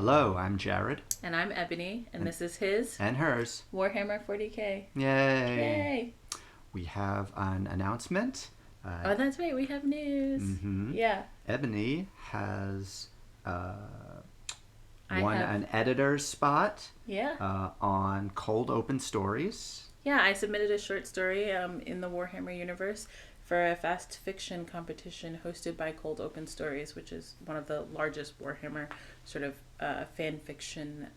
Hello, I'm Jared. And I'm Ebony, and this is his And hers. Warhammer 40k. Yay! Yay! We have an announcement. Oh, that's right, we have news. Mm-hmm. Yeah. Ebony has won an editor's spot on Cold Open Stories. Yeah, I submitted a short story in the Warhammer universe for a fast fiction competition hosted by Cold Open Stories, which is one of the largest Warhammer sort of fan fiction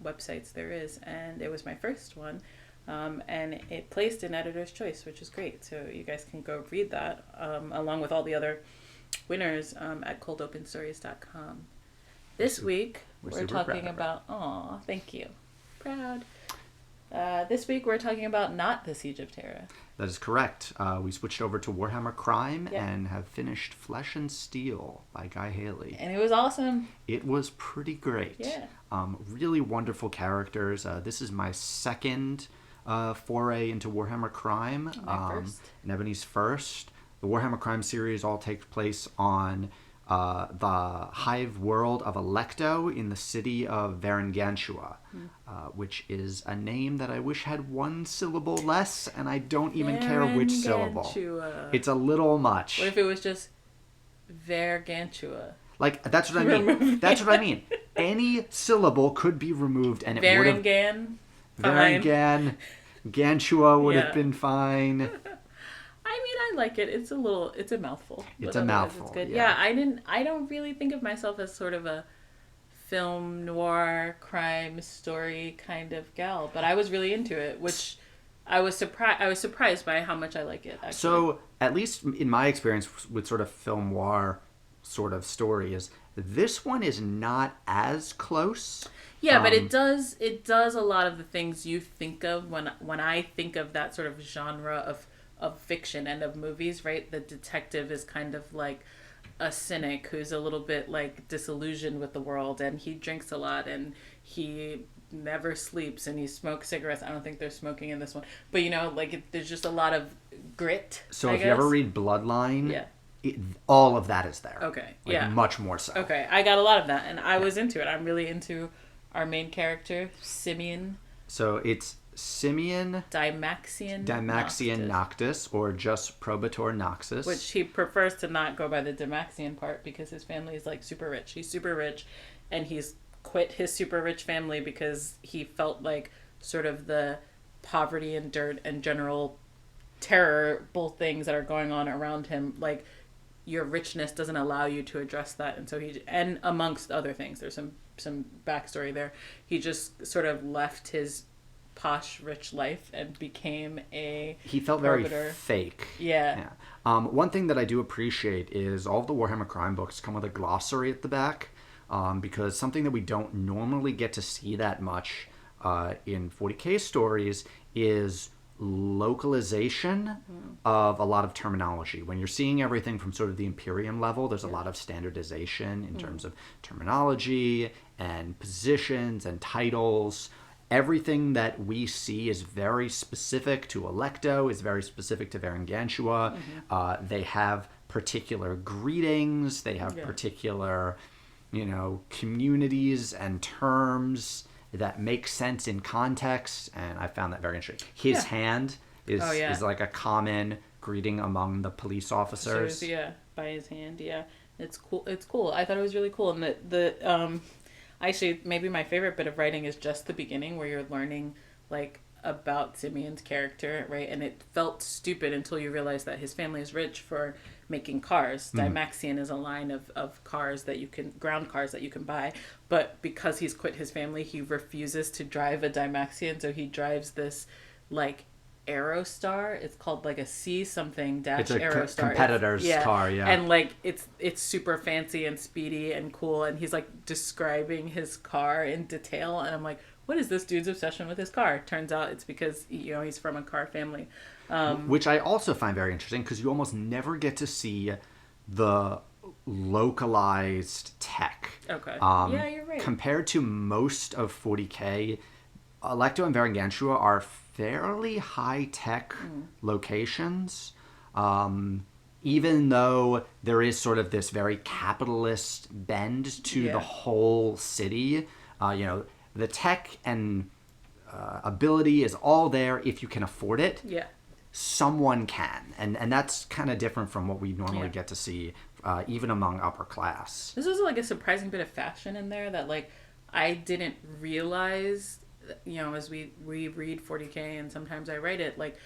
websites there is. And it was my first one. And it placed in Editor's Choice, which is great. So you guys can go read that along with all the other winners at coldopenstories.com. This week, we're talking about... Aw, thank you. Proud. This week, we're talking about not the Siege of Terra. That is correct. We switched over to Warhammer Crime and have finished Flesh and Steel by Guy Haley. And it was awesome. It was pretty great. Yeah. Really wonderful characters. This is my second foray into Warhammer Crime. First. And Ebony's first. The Warhammer Crime series all takes place on the hive world of Alecto in the city of Varangantua, which is a name that I wish had one syllable less, and I don't even care which syllable. It's a little much. What if it was just Varangantua? Like, that's what I mean. That's what I mean. Any syllable could be removed, and it would have... Varangan, Gantua would have been fine. I mean, I like it. It's a mouthful. It's a mouthful. It's good. Yeah, I don't really think of myself as sort of a film noir crime story kind of gal, but I was really into it, which I was surprised by how much I like it, actually. So, at least in my experience with sort of film noir sort of stories, this one is not as close. Yeah, but it does a lot of the things you think of when I think of that sort of genre of fiction and of movies, right? The detective is kind of like a cynic who's a little bit like disillusioned with the world, and he drinks a lot and he never sleeps and he smokes cigarettes. I don't think there's smoking in this one, but there's just a lot of grit. So if you ever read Bloodline, yeah, all of that is there. Okay, much more so. Okay, I got a lot of that, and I was into it. I'm really into our main character, Simeon. So it's Simeon Dymaxion Noctis, or just Probator Noxus. Which he prefers to not go by the Dymaxion part because his family is like super rich. He's super rich, and he's quit his super rich family because he felt like sort of the poverty and dirt and general terrible things that are going on around him, like your richness doesn't allow you to address that. And so and amongst other things, there's some backstory there. He just sort of left his posh rich life and became he felt very fake. Yeah. One thing that I do appreciate is all of the Warhammer Crime books come with a glossary at the back, because something that we don't normally get to see that much in 40k stories is localization of a lot of terminology. When you're seeing everything from sort of the imperium level, there's a lot of standardization in terms of terminology and positions and titles. Everything that we see is very specific to Alecto, is very specific to Varangantua. They have particular greetings. They have particular, communities and terms that make sense in context, and I found that very interesting. His hand is like a common greeting among the police officers. By his hand, It's cool. I thought it was really cool, and the actually, maybe my favorite bit of writing is just the beginning where you're learning, like, about Simeon's character, right? And it felt stupid until you realize that his family is rich for making cars. Dymaxion is a line of cars ground cars that you can buy. But because he's quit his family, he refuses to drive a Dymaxion. So he drives this, like, Aerostar. It's called like a C something dash Aerostar. It's a competitor's car, And like it's super fancy and speedy and cool, and he's like describing his car in detail, and I'm like, what is this dude's obsession with his car? Turns out it's because he's from a car family. Which I also find very interesting because you almost never get to see the localized tech. Okay. Yeah, you're right. Compared to most of 40k, Alecto and Varangantua are fairly high-tech locations. even though there is sort of this very capitalist bend to the whole city, the tech and ability is all there if you can afford it. Yeah. Someone can. And that's kind of different from what we normally get to see, even among upper class. This was like a surprising bit of fashion in there that like I didn't realize, as we read 40K and sometimes I write it, like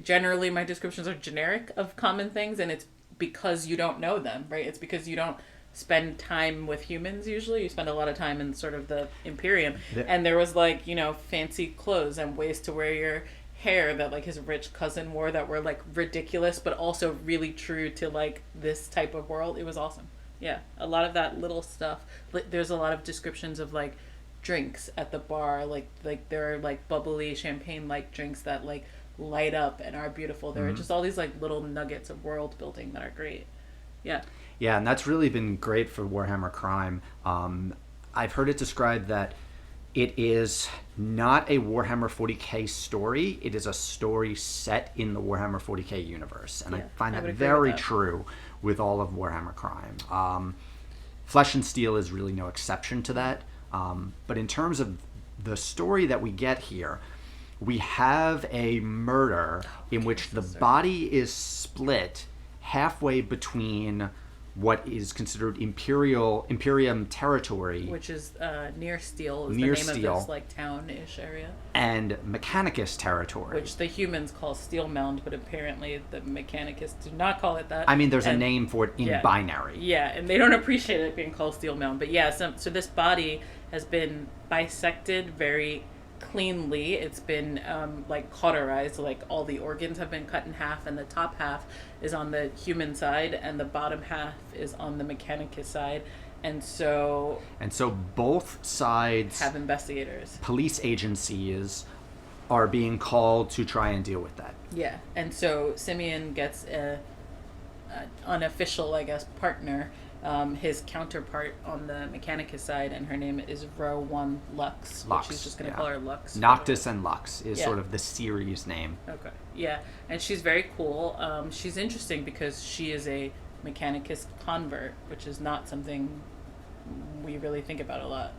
generally my descriptions are generic of common things, and it's because you don't know them, right? It's because you don't spend time with humans. Usually you spend a lot of time in sort of the Imperium, and there was like fancy clothes and ways to wear your hair that like his rich cousin wore that were like ridiculous but also really true to like this type of world. It was awesome. Yeah, a lot of that little stuff. There's a lot of descriptions of like drinks at the bar, like there are like bubbly champagne like drinks that like light up and are beautiful. There are just all these like little nuggets of world building that are great. Yeah, and that's really been great for Warhammer Crime. I've heard it described that it is not a Warhammer 40K story. It is a story set in the Warhammer 40K universe. And I find that very true with all of Warhammer Crime. Flesh and Steel is really no exception to that. But in terms of the story that we get here, we have a murder in which the body is split halfway between what is considered Imperium territory, which is near Steel, near the name Steel, of this like town-ish area, and Mechanicus territory, which the humans call Steel Mound, but apparently the Mechanicus do not call it that. I mean, there's a name for it in binary. Yeah, and they don't appreciate it being called Steel Mound. But yeah, so this body has been bisected very cleanly. It's been like cauterized, like all the organs have been cut in half, and the top half is on the human side and the bottom half is on the Mechanicus side, and so both sides have investigators, police agencies are being called to try and deal with that. Yeah, and so Simeon gets a unofficial, I guess, partner, his counterpart on the Mechanicus side, and her name is Row 1 Lux. She's just going to call her Lux. Noctis and Lux is sort of the series name. Okay. Yeah, and she's very cool. She's interesting because she is a Mechanicus convert, which is not something we really think about a lot.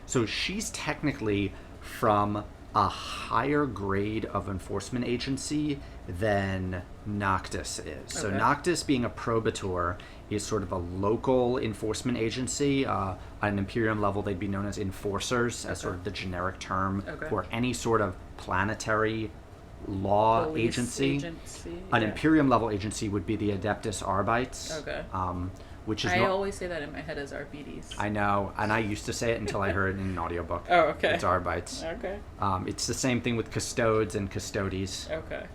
So she's technically from a higher grade of enforcement agency than Noctis is. So Noctis, being a probator, is sort of a local enforcement agency. At an Imperium level, they'd be known as enforcers, as sort of the generic term for any sort of planetary law Police agency. An Imperium level agency would be the Adeptus Arbites. Which is I always say that in my head as RBDs. I know, and I used to say it until I heard it in an audiobook. Oh, okay. It's Arbites. Okay. It's the same thing with custodes and custodies. Okay.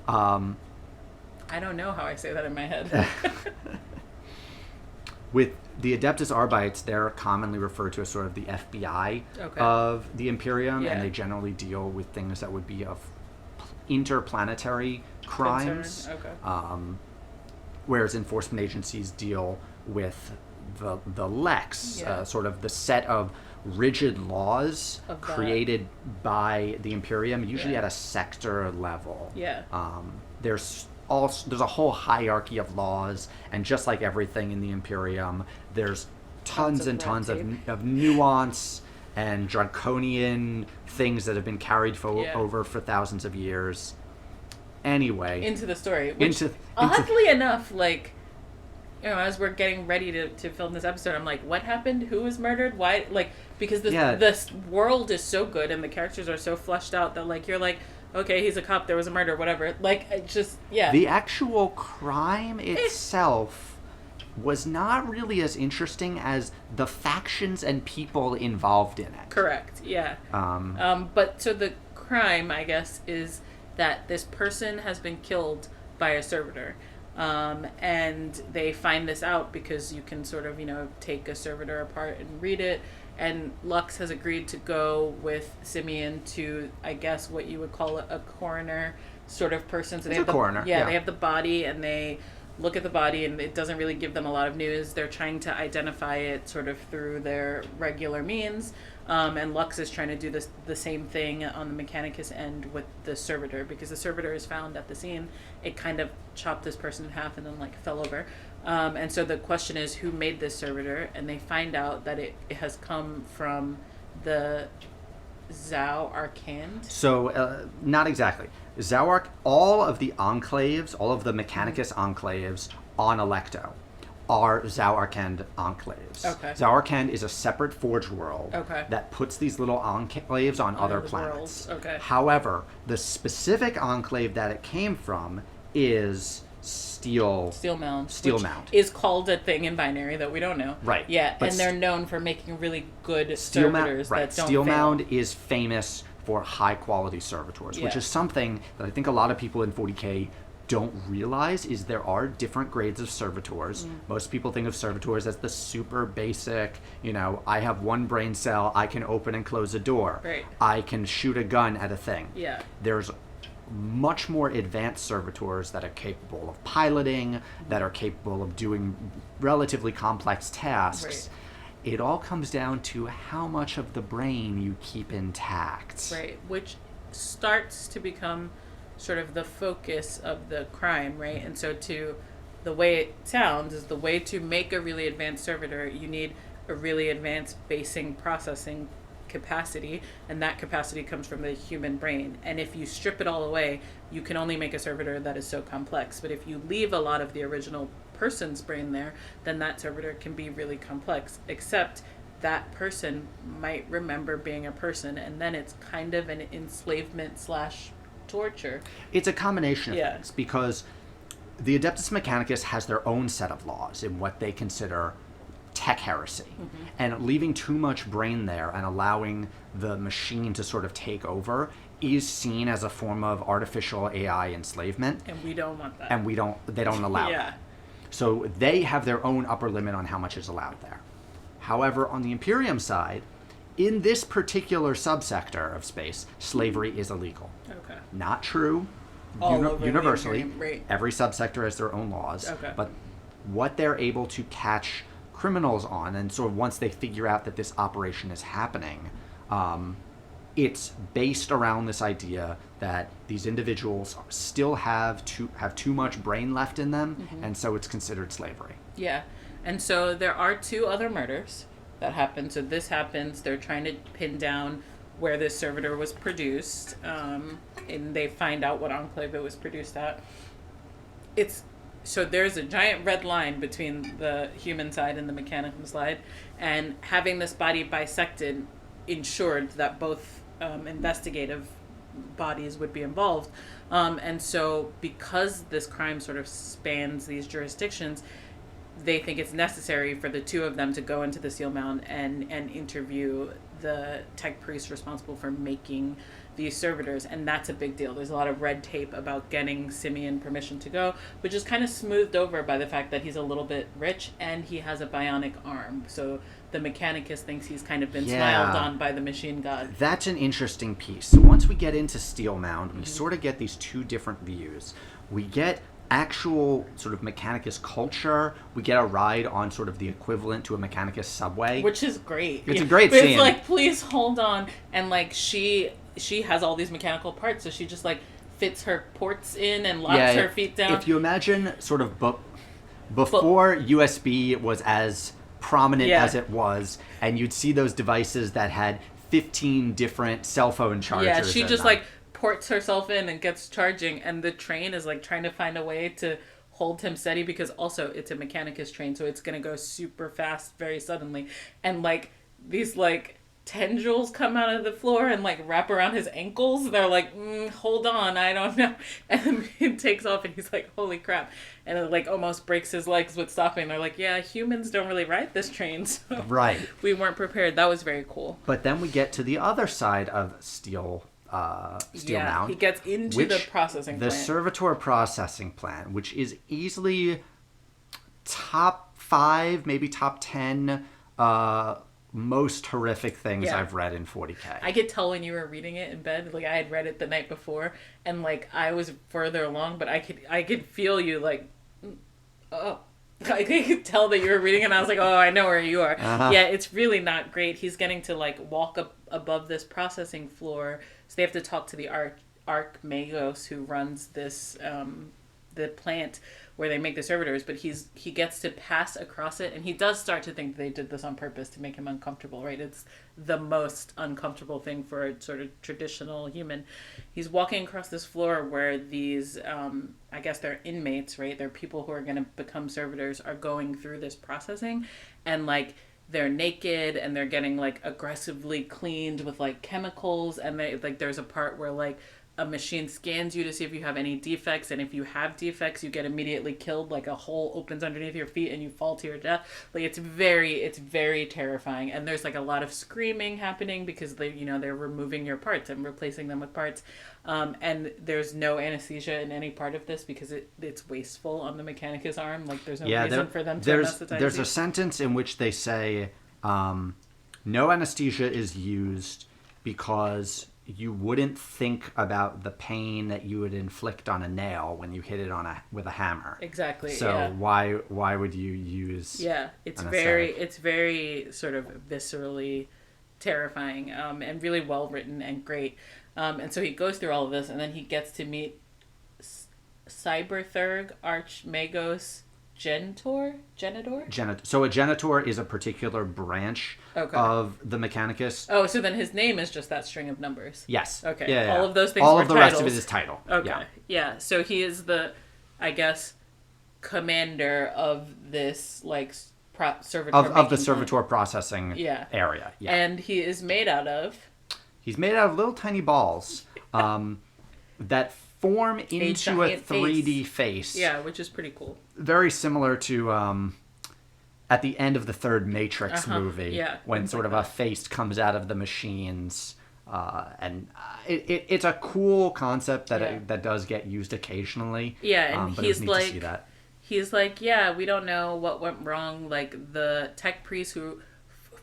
I don't know how I say that in my head. With the Adeptus Arbites, they're commonly referred to as sort of the FBI of the Imperium, and they generally deal with things that would be of interplanetary crimes. Whereas enforcement agencies deal with the Lex, sort of the set of rigid laws created by the Imperium, usually at a sector level. There's a whole hierarchy of laws, and just like everything in the Imperium, there's tons and tons of nuance and draconian things that have been carried over for thousands of years. Anyway, into the story, which oddly enough, like, as we're getting ready to film this episode, I'm like, what happened? Who was murdered? Why? Like, because this world is so good and the characters are so fleshed out that like you're like, okay, he's a cop, there was a murder, whatever. Like, it just the actual crime itself was not really as interesting as the factions and people involved in it. Correct. Yeah. But so the crime, I guess, is that this person has been killed by a servitor. And they find this out because you can sort of, take a servitor apart and read it. And Lux has agreed to go with Simeon to, I guess, what you would call a coroner sort of person. So they have coroner. They have the body, and they look at the body, and it doesn't really give them a lot of news. They're trying to identify it sort of through their regular means. And Lux is trying to do the same thing on the Mechanicus end with the Servitor, because the Servitor is found at the scene. It kind of chopped this person in half and then like fell over. And so the question is, who made this Servitor? And they find out that it has come from the Zau Arcand. So, not exactly. All of the enclaves, all of the Mechanicus enclaves on Electo are Zau Arcand enclaves. Okay. Zau Arcand is a separate forge world Okay. that puts these little enclaves on other the planets. worlds. Okay. However, the specific enclave that it came from is Steel Mound. Steel which Mound. is called a thing in binary that we don't know. Right. Yeah, But and they're known for making really good Steel servitors Mound, right. that don't Steel fail. Mound is famous for high quality servitors, which Yeah. is something that I think a lot of people in 40K don't realize is there are different grades of servitors. Most people think of servitors as the super basic, I have one brain cell, I can open and close a door. Right. I can shoot a gun at a thing. Yeah. There's much more advanced servitors that are capable of piloting, that are capable of doing relatively complex tasks. Right. It all comes down to how much of the brain you keep intact. Right, which starts to become sort of the focus of the crime, right? And so the way it sounds is the way to make a really advanced servitor, you need a really advanced basing processing capacity, and that capacity comes from the human brain. And if you strip it all away, you can only make a servitor that is so complex. But if you leave a lot of the original person's brain there, then that servitor can be really complex, except that person might remember being a person, and then it's kind of an enslavement slash torture. It's a combination of Yeah. things, because the Adeptus Mechanicus has their own set of laws in what they consider tech heresy. And leaving too much brain there and allowing the machine to sort of take over is seen as a form of artificial AI enslavement. And we don't want that. And they don't allow Yeah. that. So they have their own upper limit on how much is allowed there. However, on the Imperium side, in this particular subsector of space, slavery is illegal. Okay. Not true All over the universally. Imperium, right. Every subsector has their own laws. Okay. But what they're able to catch criminals on, and sort of once they figure out that this operation is happening, it's based around this idea that these individuals still have too much brain left in them, and so it's considered slavery. Yeah. And so there are two other murders that happen. So this happens, they're trying to pin down where this servitor was produced, and they find out what enclave it was produced at. So there's a giant red line between the human side and the mechanical side, and having this body bisected ensured that both investigative bodies would be involved. And so because this crime sort of spans these jurisdictions, they think it's necessary for the two of them to go into the Seal Mound and interview the tech priest responsible for making these servitors, and that's a big deal. There's a lot of red tape about getting Simeon permission to go, which is kind of smoothed over by the fact that he's a little bit rich and he has a bionic arm. So the Mechanicus thinks he's kind of been smiled on by the machine god. That's an interesting piece. So once we get into Steel Mound, we sort of get these two different views. We get actual sort of Mechanicus culture. We get a ride on sort of the equivalent to a Mechanicus subway. Which is great. It's a great but scene. It's like, please hold on. And like she has all these mechanical parts, so she just like fits her ports in and locks her feet down. If you imagine sort of before USB was as prominent as it was, and you'd see those devices that had 15 different cell phone chargers. Yeah, she in just them. like ports herself in and gets charging, and the train is like trying to find a way to hold him steady, because also it's a Mechanicus train, so it's gonna go super fast very suddenly, and like these like tendrils come out of the floor and like wrap around his ankles. They're like, hold on, I don't know. And then it takes off and he's like, holy crap. And it like almost breaks his legs with stopping. They're like, yeah, humans don't really ride this train. So right. We weren't prepared. That was very cool. But then we get to the other side of Steel Mound. He gets into the processing the plant. Servitor processing plant, which is easily top 5, maybe top 10 most horrific things I've read in 40K. I could tell when you were reading it in bed. Like I had read it the night before, and like I was further along, but I could feel you like Oh. I could tell that you were reading it and I was like, oh, I know where you are. Uh-huh. Yeah, it's really not great. He's getting to like walk up above this processing floor. So they have to talk to the Archmagos who runs this the plant where they make the servitors, but he gets to pass across it, and he does start to think they did this on purpose to make him uncomfortable, right? It's the most uncomfortable thing for a sort of traditional human. He's walking across this floor where these, I guess they're inmates, right? They're people who are going to become servitors, are going through this processing, and like they're naked and they're getting like aggressively cleaned with like chemicals, and they like there's a part where like a machine scans you to see if you have any defects, and if you have defects you get immediately killed, like a hole opens underneath your feet and you fall to your death. Like it's very terrifying, and there's like a lot of screaming happening because they're removing your parts and replacing them with parts, and there's no anesthesia in any part of this because it's wasteful on the Mechanicus arm. Like there's no reason for them to anesthetize there's you. a sentence in which they say no anesthesia is used because you wouldn't think about the pain that you would inflict on a nail when you hit it with a hammer. Exactly. So yeah. why would you use? Yeah, it's very sort of viscerally terrifying, and really well written and great. And so he goes through all of this, and then he gets to meet Cyberthurg Archmagos Genitor. So a genitor is a particular branch of the Mechanicus. Oh, so then his name is just that string of numbers. Yes. Okay. Yeah. All of those things. All were of the titles. rest of it is title. Okay. Yeah. So he is the, I guess, commander of this like servitor of the servitor processing area. Yeah. And he is made out of. He's made out of little tiny balls that form into a 3D face. Yeah, which is pretty cool. Very similar to at the end of the third Matrix movie, when sort of a face comes out of the machines. And it's a cool concept that does get used occasionally. Yeah, and but he's it was neat to see that. He's like, yeah, we don't know what went wrong. Like the tech priest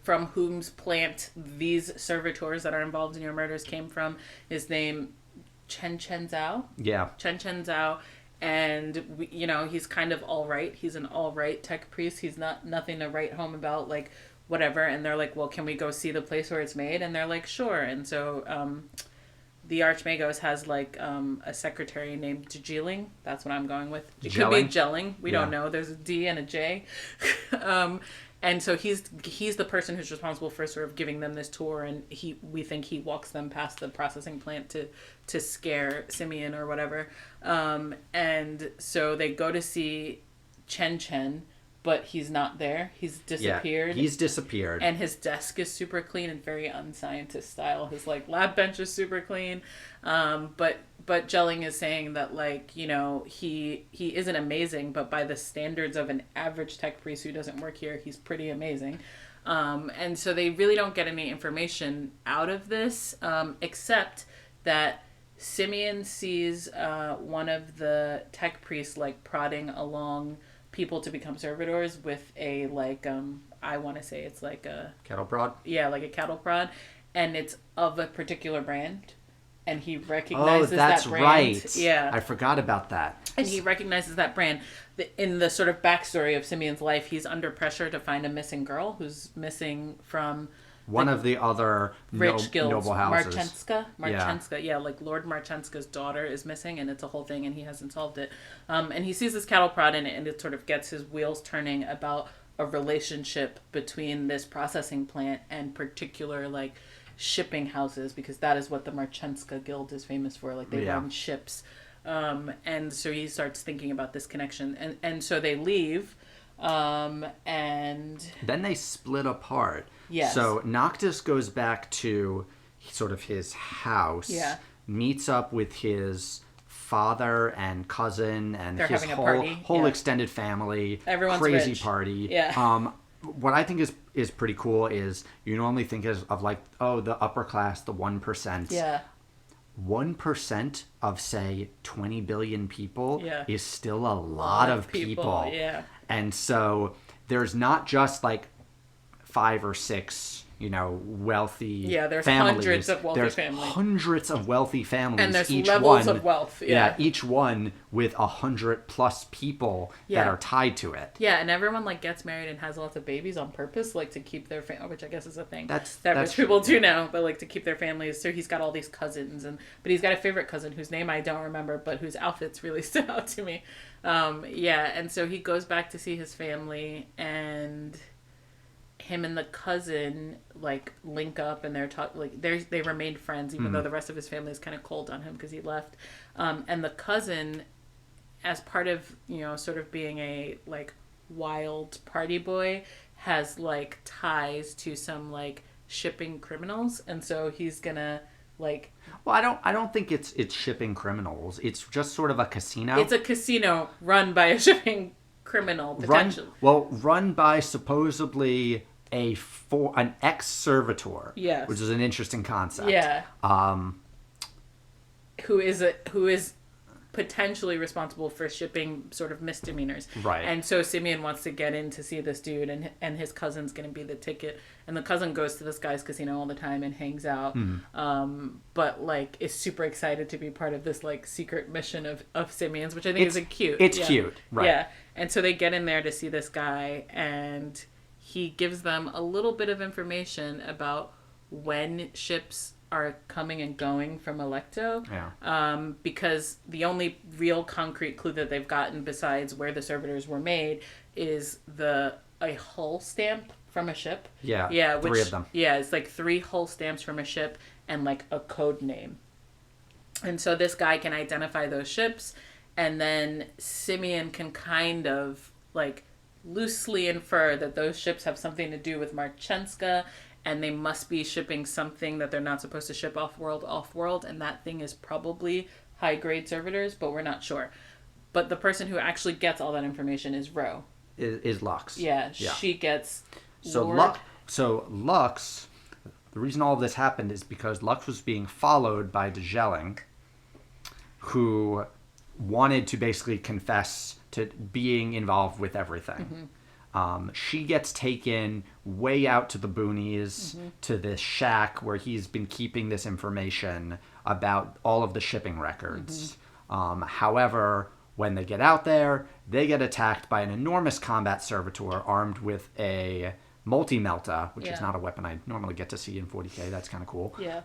from whom's plant these servitors that are involved in your murders came from, his name Chen Zhao. Yeah. Chen Zhao. And, he's kind of all right. He's an all right tech priest. He's nothing to write home about, like, whatever. And they're like, well, can we go see the place where it's made? And they're like, sure. And so the Archmagos has, like, a secretary named Jiling. That's what I'm going with. It could be Jelling. We don't know. There's a D and a J. And so he's the person who's responsible for sort of giving them this tour, and we think he walks them past the processing plant to scare Simeon or whatever. And so they go to see Chen, but he's not there. He's disappeared. Yeah, he's disappeared. And his desk is super clean and very unscientist style. His like lab bench is super clean. But Jelling is saying that he isn't amazing, but by the standards of an average tech priest who doesn't work here, he's pretty amazing. And so they really don't get any information out of this, except that Simeon sees one of the tech priests like prodding along people to become servitors with a I want to say it's like a cattle prod. Yeah, like a cattle prod, and it's of a particular brand. And he recognizes that brand. Right. Yeah. I forgot about that. And he recognizes that brand. In the sort of backstory of Simeon's life, he's under pressure to find a missing girl who's missing from one of the other rich guilds, noble houses. Marchenska, yeah, like Lord Marchenska's daughter is missing, and it's a whole thing, and he hasn't solved it. And he sees this cattle prod in it, and it sort of gets his wheels turning about a relationship between this processing plant and particular shipping houses, because that is what the Marchenska Guild is famous for. Like they run ships, and so he starts thinking about this connection, and so they leave, and then they split apart. Yes. So Noctis goes back to sort of his house. Yeah. Meets up with his father and cousin and They're his whole extended family. Everyone's crazy rich. Party. Yeah. What I think is pretty cool is you normally think of the upper class, the 1%. Yeah. 1% of, say, 20 billion people is still a lot of people. Yeah. And so there's not just 5 or 6 wealthy there's families. hundreds of wealthy There's families. hundreds of wealthy families. And there's each levels one, of wealth. each one with 100+ people that are tied to it. Yeah, and everyone gets married and has lots of babies on purpose, to keep their family, which I guess is a thing that rich people do now, but to keep their families. So he's got all these cousins, but he's got a favorite cousin whose name I don't remember, but whose outfits really stood out to me. And so he goes back to see his family, and him and the cousin link up, and they're they remained friends even though the rest of his family is kind of cold on him because he left. And the cousin, as part of sort of being a wild party boy, has ties to some shipping criminals, and so he's gonna well, I don't think it's shipping criminals. It's just sort of a casino. It's a casino run by a shipping criminal, potentially. Run by supposedly an ex-servitor. Yes. Which is an interesting concept. Yeah. Who is potentially responsible for shipping sort of misdemeanors. Right. And so Simeon wants to get in to see this dude, and his cousin's going to be the ticket. And the cousin goes to this guy's casino all the time and hangs out. But is super excited to be part of this secret mission of Simeon's, which I think is cute. It's cute. Right. Yeah. And so they get in there to see this guy, and he gives them a little bit of information about when ships are coming and going from Alecto. Yeah. Because the only real concrete clue that they've gotten besides where the servitors were made is a hull stamp from a ship. Yeah. Yeah. 3 of them. Yeah. It's 3 hull stamps from a ship and a code name. And so this guy can identify those ships, and then Simeon can kind of loosely infer that those ships have something to do with Marchenska, and they must be shipping something that they're not supposed to ship off-world, and that thing is probably high-grade servitors, but we're not sure. But the person who actually gets all that information is Ro. Is Lux. Yeah, she gets So Lux, the reason all of this happened is because Lux was being followed by Dejelling, who wanted to basically confess to being involved with everything. She gets taken way out to the boonies, to this shack where he's been keeping this information about all of the shipping records. However, when they get out there, they get attacked by an enormous combat servitor armed with a multi-melta, which is not a weapon I normally get to see in 40K. That's kind of cool. Yeah.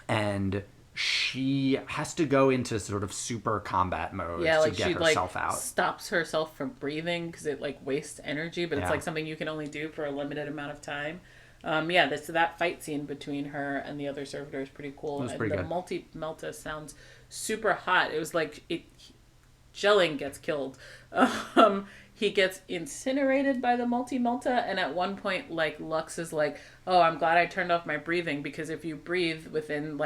And she has to go into sort of super combat mode to get herself out. Stops herself from breathing because it wastes energy, but it's something you can only do for a limited amount of time. That fight scene between her and the other servitor is pretty cool. It was pretty good. The multi-melta sounds super hot. It was Jelling gets killed. He gets incinerated by the multi-melta, and at one point Lux is oh, I'm glad I turned off my breathing, because if you breathe within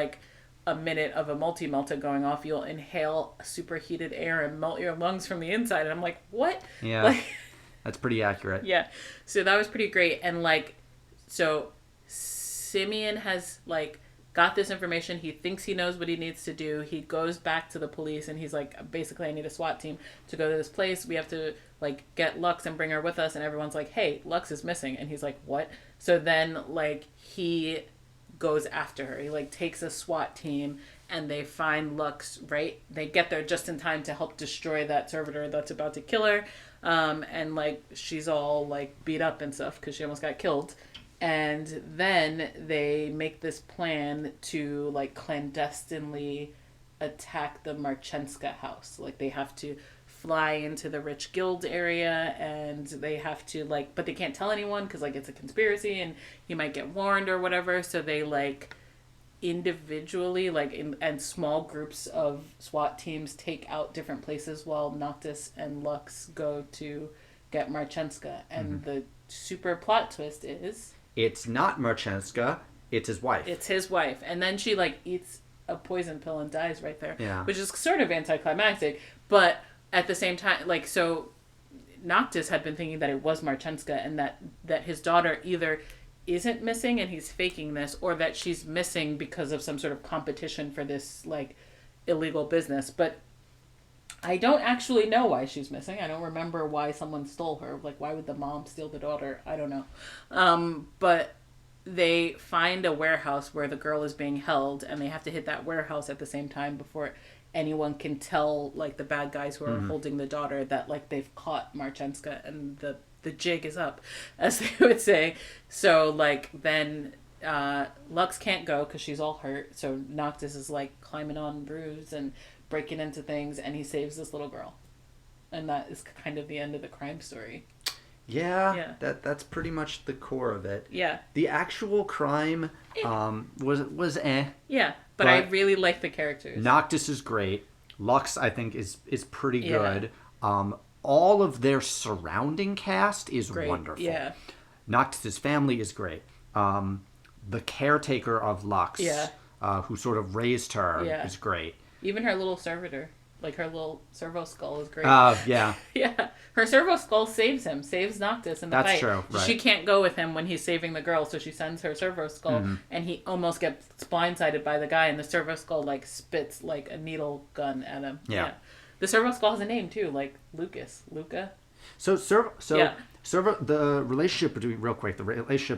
a minute of a multi-melta going off, you'll inhale superheated air and melt your lungs from the inside. And I'm what? Yeah. That's pretty accurate. Yeah. So that was pretty great. And so Simeon has got this information. He thinks he knows what he needs to do. He goes back to the police, and he's basically, I need a SWAT team to go to this place. We have to get Lux and bring her with us. And everyone's hey, Lux is missing. And he's what? So then he goes after her. He takes a SWAT team, and they find Lux, right? They get there just in time to help destroy that servitor that's about to kill her. And she's all beat up and stuff because she almost got killed. And then they make this plan to clandestinely attack the Marchenska house. They have to fly into the rich guild area, and they have to but they can't tell anyone because it's a conspiracy and he might get warned or whatever. So they individually and small groups of SWAT teams take out different places while Noctis and Lux go to get Marchenska. And the super plot twist is it's not Marchenska, it's his wife. It's his wife. And then she eats a poison pill and dies right there. Yeah. Which is sort of anticlimactic, but at the same time, so Noctis had been thinking that it was Marchenska, and that his daughter either isn't missing and he's faking this, or that she's missing because of some sort of competition for this illegal business. But I don't actually know why she's missing. I don't remember why someone stole her. Why would the mom steal the daughter? I don't know. But they find a warehouse where the girl is being held, and they have to hit that warehouse at the same time before anyone can tell, like, the bad guys who are holding the daughter that, like, they've caught Marchenska and the jig is up, as they would say. So, like, then Lux can't go because she's all hurt. So Noctis is, like, climbing on roofs and breaking into things, and he saves this little girl. And that is kind of the end of the crime story. Yeah. That's pretty much the core of it. Yeah. The actual crime was Yeah, but I really like the characters. Noctis is great. Lux, I think, is pretty good. All of their surrounding cast is Great. Wonderful. Yeah. Noctis's family is great. The caretaker of Lux, who sort of raised her, is great. Even her little servitor, like her little servo skull, is great. Yeah. Yeah. Her servo skull saves Noctis in the fight. That's true. Right. She can't go with him when he's saving the girl, so she sends her servo skull, and he almost gets blindsided by the guy, and the servo skull, like, spits, like, a needle gun at him. Yeah. The servo skull has a name, too, like Luca. The relationship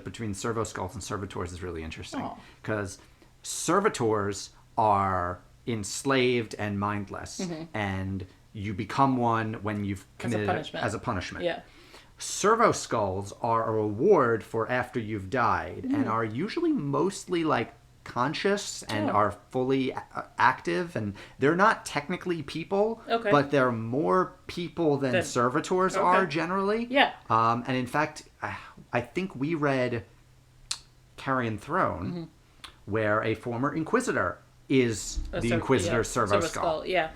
between servo skulls and servitors is really interesting, because servitors are enslaved and mindless, and you become one when you've committed as a punishment. Yeah. Servo skulls are a reward for after you've died, and are usually mostly, like, conscious and are fully active, and they're not technically people, but they're more people than servitors are generally. Yeah. And in fact, I think we read Carrion Throne, where a former Inquisitor is the Inquisitor's servo skull. Yeah,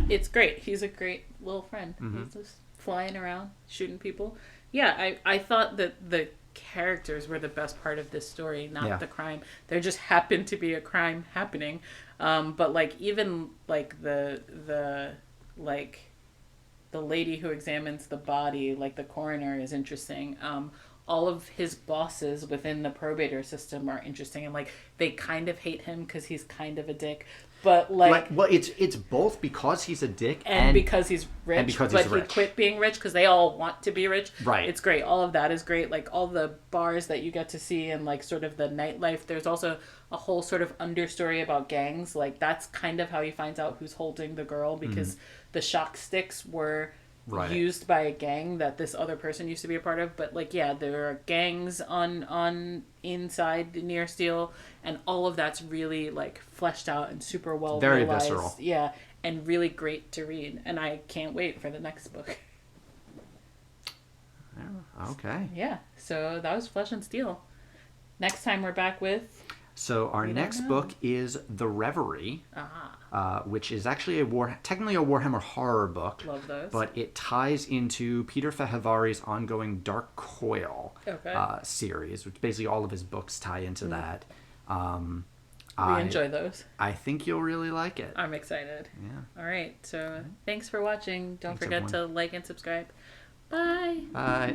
it's great. He's a great little friend. He's just flying around, shooting people. Yeah, I thought that the characters were the best part of this story, not the crime. There just happened to be a crime happening. But, like, even, like, the lady who examines the body, like the coroner, is interesting. All of his bosses within the probator system are interesting, and, like, they kind of hate him because he's kind of a dick. But, like, well, it's both because he's a dick and because he's rich. And because but he's rich. He quit being rich because they all want to be rich. Right. It's great. All of that is great. Like, all the bars that you get to see and, like, sort of the nightlife. There's also a whole sort of understory about gangs. Like, that's kind of how he finds out who's holding the girl, because the shock sticks were used by a gang that this other person used to be a part of. But, like, yeah, there are gangs on inside Near Steel, and all of that's really, like, fleshed out and super well very realized. visceral. Yeah, and really great to read, and I can't wait for the next book. Okay. Yeah, so that was Flesh and Steel. Next time we're back with... So our next book is The Reverie, which is actually technically a Warhammer horror book. Love those. But it ties into Peter Fehavari's ongoing Dark Coil series, which basically all of his books tie into that. We enjoy those. I think you'll really like it. I'm excited. Yeah. All right, so thanks for watching. Don't forget to like and subscribe. Bye. Bye.